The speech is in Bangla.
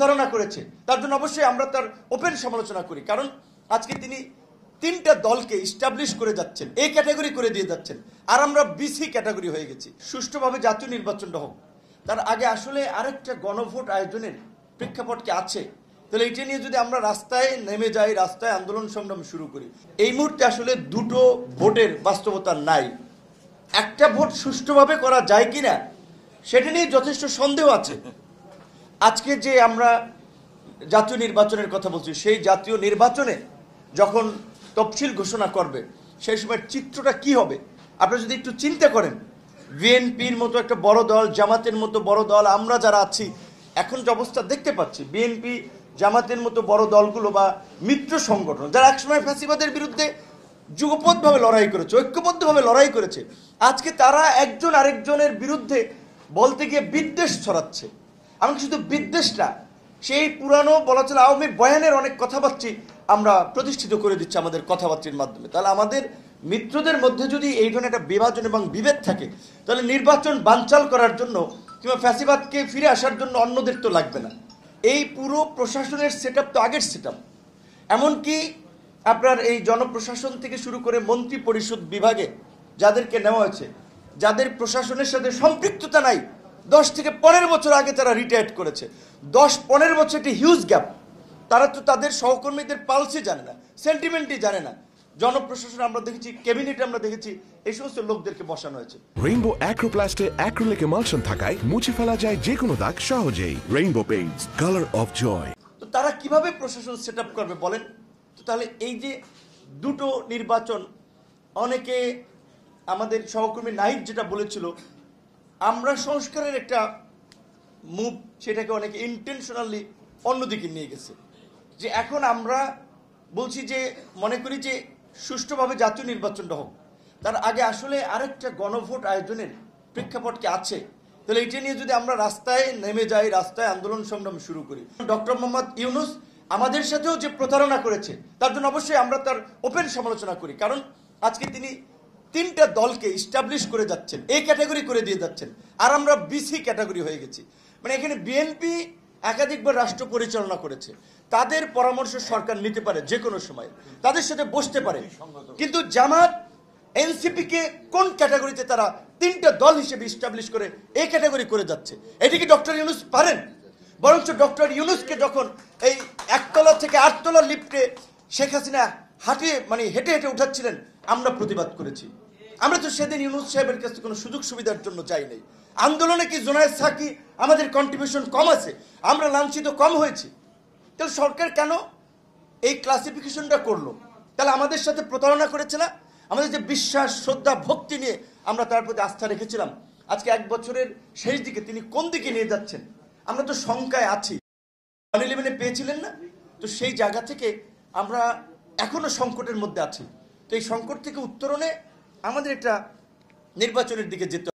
প্রতারণা করেছে তার জন্য অবশ্যই আমরা তার ওপেন সমালোচনা করি। কারণ আজকে তিনি তিনটা দলকে ইস্টাবলিশ করে যাচ্ছেন, এই ক্যাটাগরি করে দিয়ে যাচ্ছেন, আর আমরা বিসি ক্যাটাগরি হয়ে গেছি। সুষ্ঠুভাবে জাতীয় নির্বাচনটা হোক, তার আগে আসলে আরেকটা গণভোট আয়োজনের প্রেক্ষাপট কি আছে? তাহলে এটা নিয়ে যদি আমরা রাস্তায় নেমে যাই, রাস্তায় আন্দোলন সংগ্রাম শুরু করি, এই মুহূর্তে আসলে দুটো ভোটের বাস্তবতা নাই। একটা ভোট সুষ্ঠুভাবে করা যায় কিনা সেটা নিয়ে যথেষ্ট সন্দেহ আছে। আজকে যে আমরা জাতীয় নির্বাচনের কথা বলছি, সেই জাতীয় নির্বাচনে যখন তফসিল ঘোষণা করবে সেই সময় চিত্রটা কি হবে আপনারা যদি একটু চিন্তা করেন। বিএনপির মতো একটা বড় দল, জামাতের মতো বড় দল, আমরা যারা আছি এখন যে অবস্থা দেখতে পাচ্ছি, বিএনপি জামাতের মতো বড় দলগুলো বা মিত্র সংগঠন যারা একসময় ফ্যাসিবাদের বিরুদ্ধে যুগপথভাবে লড়াই করেছে, ঐক্যবদ্ধভাবে লড়াই করেছে, আজকে তারা একজন আরেকজনের বিরুদ্ধে বলতে গিয়ে বিদ্বেষ ছড়াচ্ছে। এমনকি শুধু বিদ্বেষটা, সেই পুরানো বলা চলে আওয়ামী বয়ানের অনেক কথাবার্তা আমরা প্রতিষ্ঠিত করে দিচ্ছি আমাদের কথাবার্তার মাধ্যমে। তাহলে আমাদের মিত্রদের মধ্যে যদি এই ধরনের একটা বিভাজন এবং বিভেদ থাকে, তাহলে নির্বাচন বানচাল করার জন্য কিংবা ফ্যাসিবাদকে ফিরে আসার জন্য অন্যদের তো লাগবে না। এই পুরো প্রশাসনের সেটআপ তো আগের সেটআপ। এমনকি আপনার এই জনপ্রশাসন থেকে শুরু করে মন্ত্রী পরিষদ বিভাগে যাদেরকে নেওয়া হয়েছে, যাদের প্রশাসনের সাথে সম্পৃক্ততা নাই, 10 থেকে 15 বছর আগে তারা রিটায়ার্ড করেছে। 10-15 বছর একটি হিউজ গ্যাপ। তারা তো তাদের সহকর্মীদের পালসই জানে না, সেন্টিমেন্টই জানে না। জনপ্রশাসন আমরা দেখেছি, ক্যাবিনেটে আমরা দেখেছি এই সমস্ত লোকদেরকে বসানো হয়েছে। রেইনবো অ্যাক্রোপ্লাস্টে অ্যাক্রিলিক এমালশন থাকায় মুছে ফেলা যায় যে কোনো দাগ সহজেই। Rainbow paints, colour of joy. তো তারা কিভাবে প্রশাসন সেটআপ করবে বলেন তো? তাহলে এই যে দুটো নির্বাচন, অনেকে আমাদের সহকর্মী নাহিদ যেটা বলেছিল, আমরা সংস্কারের একটা মুভ, সেটাকে অনেকে ইন্টেনশনালি অন্যদিকে নিয়ে গেছে। যে এখন আমরা বলছি যে মনে করি যে সুষ্ঠুভাবে জাতীয় নির্বাচনটা হোক, তার আগে আসলে আরেকটা গণভোট আয়োজনের প্রেক্ষাপট কি আছে? তাহলে এটা নিয়ে যদি আমরা রাস্তায় নেমে যাই, রাস্তায় আন্দোলন সংগ্রাম শুরু করি, ডক্টর মোহাম্মদ ইউনূস আমাদের সাথেও যে প্রতারণা করেছে তার জন্য অবশ্যই আমরা তার ওপেন সমালোচনা করি। কারণ আজকে তিনি তিনটা দলকে ইস্টাবলিশ করে যাচ্ছেন, এই ক্যাটাগরি করে দিয়ে যাচ্ছেন, আর আমরা বিসি ক্যাটাগরি হয়ে গেছি। মানে এখানে বিএনপি একাধিকবার রাষ্ট্র পরিচালনা করেছে, তাদের পরামর্শ সরকার নিতে পারে যে কোনো সময়, তাদের সাথে বসতে পারে। কিন্তু জামাত এনসিপি কে কোন ক্যাটাগরিতে তারা তিনটা দল হিসেবে ইস্টাবলিশ করে এই ক্যাটাগরি করে যাচ্ছে? এটি কি ডক্টর ইউনূস পারেন? বরঞ্চ ডক্টর ইউনূসকে যখন এই 1 তলা থেকে 8 তলা লিফটে শেখ হাসিনা হেঁটে হেঁটে উঠাচ্ছিলেন, আমরা প্রতিবাদ করেছি। আমরা তো সেদিন ইউনূস সাহেবের কাছে কোনো সুযোগ সুবিধার জন্য যাই নাই। আন্দোলনে কি জোনায়েদ সাকি আমাদের কন্ট্রিবিউশন কম আছে? আমরা লাঞ্ছিত কম হয়েছি? তাহলে সরকার কেন এই ক্লাসিফিকেশনটা করলো? তাহলে আমাদের সাথে প্রতারণা করেছে না? আমাদের যে বিশ্বাস, শ্রদ্ধা, ভক্তি নিয়ে আমরা তার প্রতি আস্থা রেখেছিলাম, আজকে 1 বছরের শেষ দিকে তিনি কোন দিকে নিয়ে যাচ্ছেন আমরা তো শঙ্কায় আছি। 111 পেয়েছিলেন না? তো সেই জায়গা থেকে আমরা এখনো সংকটের মধ্যে আছি। তো এই সংকট থেকে উত্তরণে আমাদের একটা নির্বাচনের দিকে যেতে